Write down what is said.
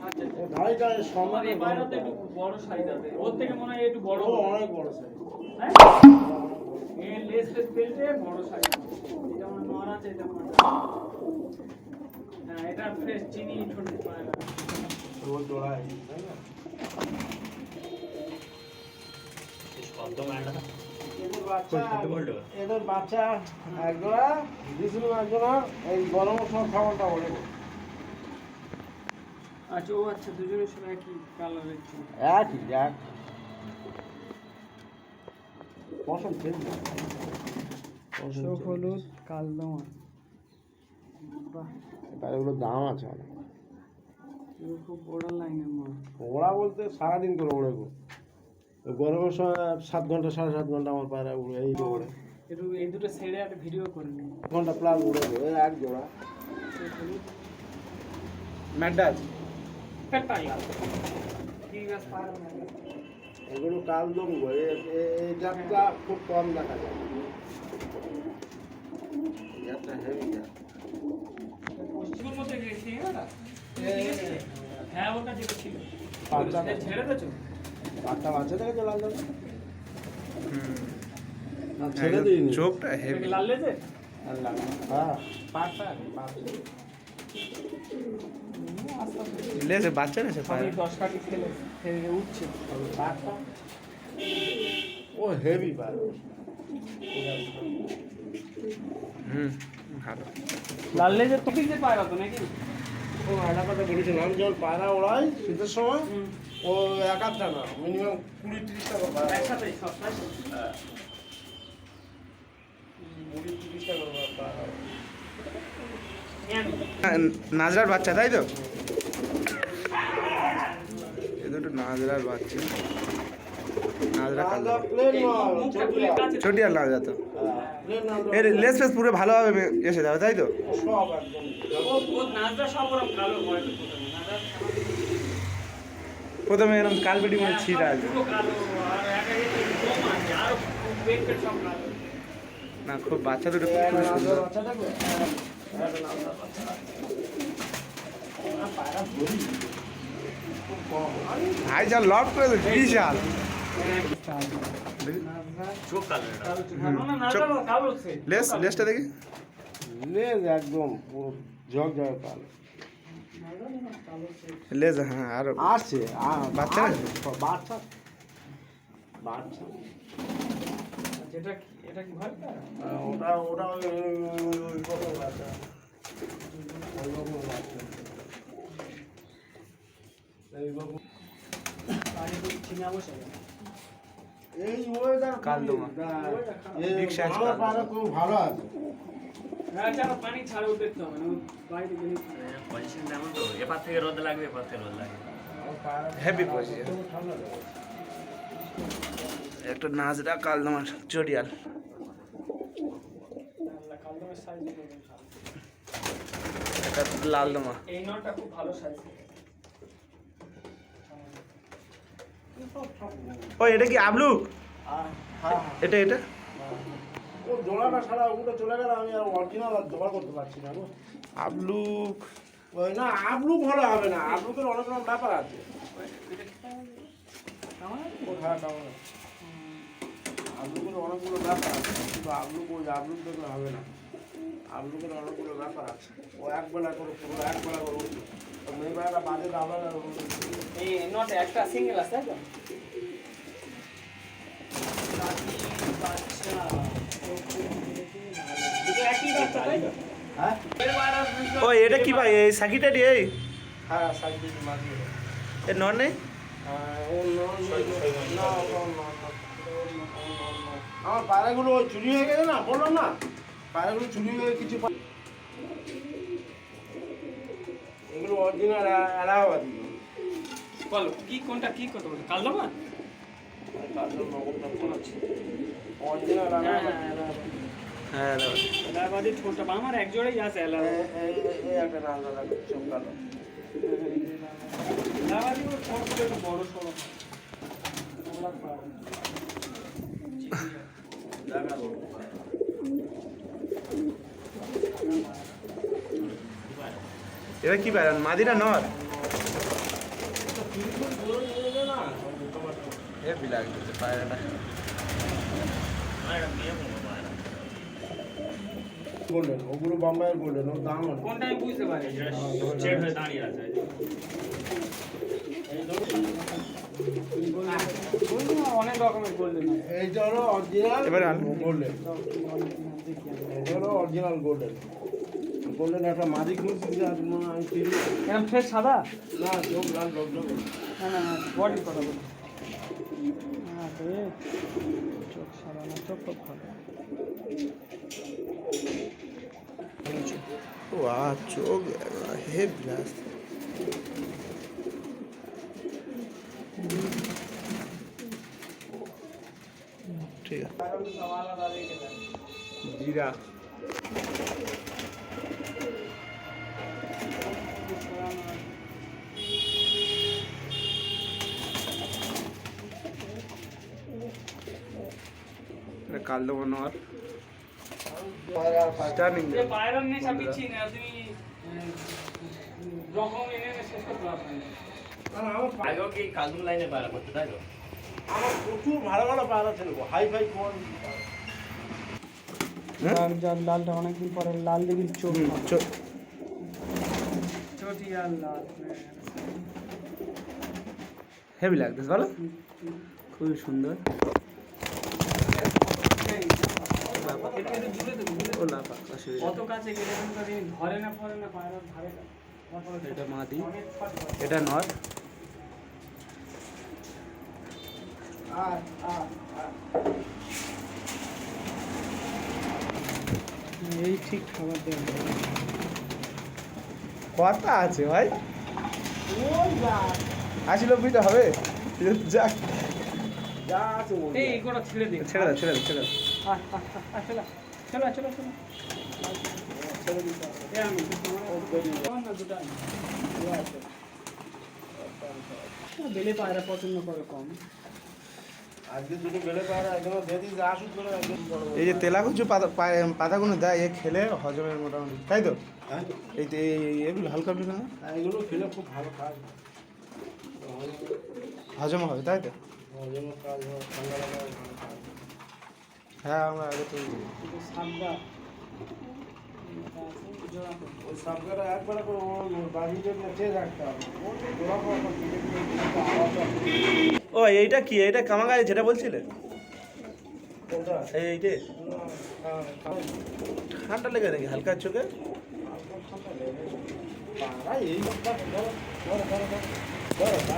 আচ্ছা ধাড়িটা আমার এই পায়রাটা একটু বড় সাইজ আছে, ওর থেকে মনে হয় একটু বড়, অনেক বড় সাইজ। হ্যাঁ এই লেস ফেলতে বড় সাইজ, এটা আমার নর আছে, এটা আমার হ্যাঁ, এটা ফ্রেশ চিনি ঠোঁটে পায়রা। ওর জোড়া আছে তাই না? এদের বাচ্চা একজোড়া দিয়েছিল, একজোড়া এই গরমের সময় খাবারটা ওড়ে। আচ্ছা ও আচ্ছা, দুজনের সঙ্গে একই কালারের ছিল। একই এক পশম চেঞ্জ চোখ হলুদ কালদমা, বাহ এগুলোর দাম আছে অনেক। এগুলো খুব বড় লাইনের মাল। ওরা বলতে সারাদিন করে ওড়ে গো, গরমের সময় 7 ঘন্টা 7.5 ঘন্টা আমার পায়রা উড়ে, এই যে ওড়ে একটু এই দুটো ছেড়ে একটা ভিডিও করে নিই। ঘন্টা প্লাস উড়ে গো, এই এক জোড়া ম্যাডাস। ঠিক আছে, এগুলো কালদম গো, এই জাতটা খুব কম দেখা যায়, এই জাতটা হেভি জাত। পশ্চিমের মধ্যে গেছি হ্যাঁ, ওটা যেটা ছিল বাচ্চা ছেড়ে দিয়েছো, বাচ্চা বাচ্চা থেকে চলে আসবে। না ছেড়ে দিইনি, চোখটা হেভি। লাল লেজে হ্যাঁ পাটটা লেজে বাচ্চা নেছে সবই 10 কাঠি খেলে খেলে উঠছে পাটটা ও হেভি পায়। ভালো। লাল লেজের তো কিনতে পায় তো নাকি? ও একটা কথা বলেছিলাম, যখন পায়রা ওড়াই শীতের সময় ও এক আধটা না, মিনিমাম 20-30 টাকা পায়রা, একসাথে সব তাই তো? 20-30 টাকা পায়রা। নাজরার বাচ্চা তাই তো? এ দুটো নাজরার বাচ্চা, নাজরা কালো প্লেন মাল মুখটা খুলে কাছে ছোটি আর নাজরা তো। প্লেন মাল এর লেস ফেস পুরো ভালোভাবে এসে যাবে তাই তো? সব একদম ও নাজরা সব ওরকম কালো হয় তো প্রথমে, নাজরা প্রথমে এরকম কালপেটি মানে ছিঁড়া আছে পুরো কালো, আর এক এক কম আছে, আর পেট পেট সব কালো। না, খুব বাচ্চা দুটো খুব খুবই সুন্দর। বাচ্চা থাকবে পায়রা ধরি খুব কম। ভাই যা লট করে তো বিশাল। চোখ কালো, না নাজরা কালো আছে। লেসটা দেখি। লেজ একদম পুরো জগ জগ কালো লেজ হ্যাঁ, আর আছে। বাচ্চা আছে, নাকি? বাচ্চা বাচ্চা যেটা এটা কি ভয় পায়? ওটা ওটা ওই রকম বাচ্চা, ওই রকম বাচ্চা, এই রকম। আরে তো চিনা বসে এই ওয়েদার কালদমা। Big size আমার কালদমা। পায়রা খুব ভালো আছে। হ্যাঁ, যারা পানি ছাড়া দেখতে হবে না, বাইরে গেলে পজিশন তেমন তো, এপার থেকে রোদ লাগবে, এপার থেকে রোদ লাগবে। আমার পায়রা হেভি পজিশন। খুব ঠান্ডা লাগে। একটা নাজরা কালদমার চড়িয়াল, কালদমের সাইজ একটা লালদমা। এই নটটা খুব ভালো সাইজ। ও এটা কি আবলুক? হ্যাঁ, এটা এটা ও জোড়াটা ছাড়া ওগুলো চলে গেলে আমি আর অরিজিনাল আর জোগাড় করতে পারছি না গো। আবলুক ওই না, আবলুক হলে হবে না, আবলুকের অনেক রকম ব্যাপার আছে। কোথায় কেমন আবলুকের অনেকগুলো ব্যাপার আছে, কিন্তু আবলুক ওই আবলুক দেখলে হবে না, আবলুকের অনেকগুলো ব্যাপার আছে। ও একবেলা করে পুরো একবেলা করে উঠবে, মেয়েবেলা বাজে আবার এই নট একটা সিঙ্গেল আছে তাই তো? একই বাচ্চা তাই তো? হ্যাঁ ও এটা কি ভাই, এই সাকিটারি এই হ্যাঁ সাইড দিয়ে মারিয়ে এ নন নেই? আমার পায়রাগুলো ওই চুরি হয়ে গেছে না, বললাম না পায়রাগুলো চুরি হয়ে কিছু এগুলো অরিজিনাল এলাহাবাদি। বলো কি কোনটা কি কত বলছো? কালদমা? অরিজিনাল হ্যাঁ এলাহাবাদি ঠোঁটটা আমার এক জোড়াই আছে এলাহাবাদি। একটা নাল দাদা চোখ কালো। এলাহাবাদি ওর ঠোঁটগুলো একটু বড় সড়ো। এবার কি পায় মাদিনা নর? হেভি লাগছে পায়রাটা। আমার একটা বিয়ে করবো পায়রা। গোল্ডেন, ওগুলো বোম্বাইয়ের গোল্ডেন, ওর দাম অনেক। কোনটা আমি বুঝতে পারি এটা সেট হয়ে দাঁড়িয়ে আছে। গোল্ডেন অনেক রকমের গোল্ডেন আছে। এইটা হলো অরিজিনাল এবারে গোল্ডেন, দেখি আমি। এটা হলো অরিজিনাল গোল্ডেন। গোল্ডেন একটা মাদি খুঁজছি, আর মনে হয় আমি চিনি এরকম ফ্রেশ সাদা? না, চোখ লাল লোক না না না, বডির কথা বলি। হ্যাঁ রে, চোখ সাদা না, চোখ তো ভালো। ও চোখ হেভি লাগছে। ঠিক আছে, জিরা কালদো মনোয়ার স্টার্নিং। যে পায়রার নেশা পিচ্ছি না, তুমি রকম এনে এনে শেষ করতে পারবে না। আগেও কি কালদুম লাইনে পায়রা করতে, তাই তো? আমার প্রচুর ভালো ভালো পায়রা ছিল, হাই ফাই কোয়ালিটি। যার লালটা অনেকদিন পরে লাল দেখি চোখ চটিয়াল লাল। হেভি লাগতেছে, ভালো, খুবই সুন্দর। ও না পাক, অসুবিধা কত কাছে গেলে কিন্তু ধরে না পড়ে না পায়রার ধারে। নেই। এটা মাদি, অনেক ছট করে। এটা নর। আর এই ঠিক খাবার দেওয়া কথা আছে ভাই, ওই যা 80-90টা হবে। যাক, যা আছে বলুন। এই গোটা ছেড়ে দে, ছেড়ে দাও ছেড়ে দাও ছেড়ে দাও। চলো চলো চলো চলো ছেড়ে দিতে হবে। এ আমি তোমার না দুটো আমি। বেলে পায়রা পছন্দ করে কম। আজকে দুটো বেলে পায়রা একদম দেখি যা আসুক করে একদম বড় বড়। এই যে তেলাকুচু পাতাগুলো দেয়, এ খেলে হজমের মোটামুটি, তাই তো? হ্যাঁ, এই তো এগুলো হালকা হালকা না, এগুলো খেলে খুব ভালো কাজ, হজম হবে, তাই তো? হজমের কাজ হয়, ঠান্ডা লাগায় ভালো কাজ। হ্যাঁ, আমরা আগে তো সাবদা জোড়া করে। ওই সাপগাটা একবার করে ওর বাড়িতে চেয়ে রাখতে হবে, ওর জোড়া করে আলাদা। ও এইটা কি, এইটা কামাগাড়ি যেটা বলছিলে, কোনটা? এইটে ঠান্ডা লেগে নাকি হালকা চোখে? পাড়া এই লোকটা ধরো ধরো ধরো ধরো ধরো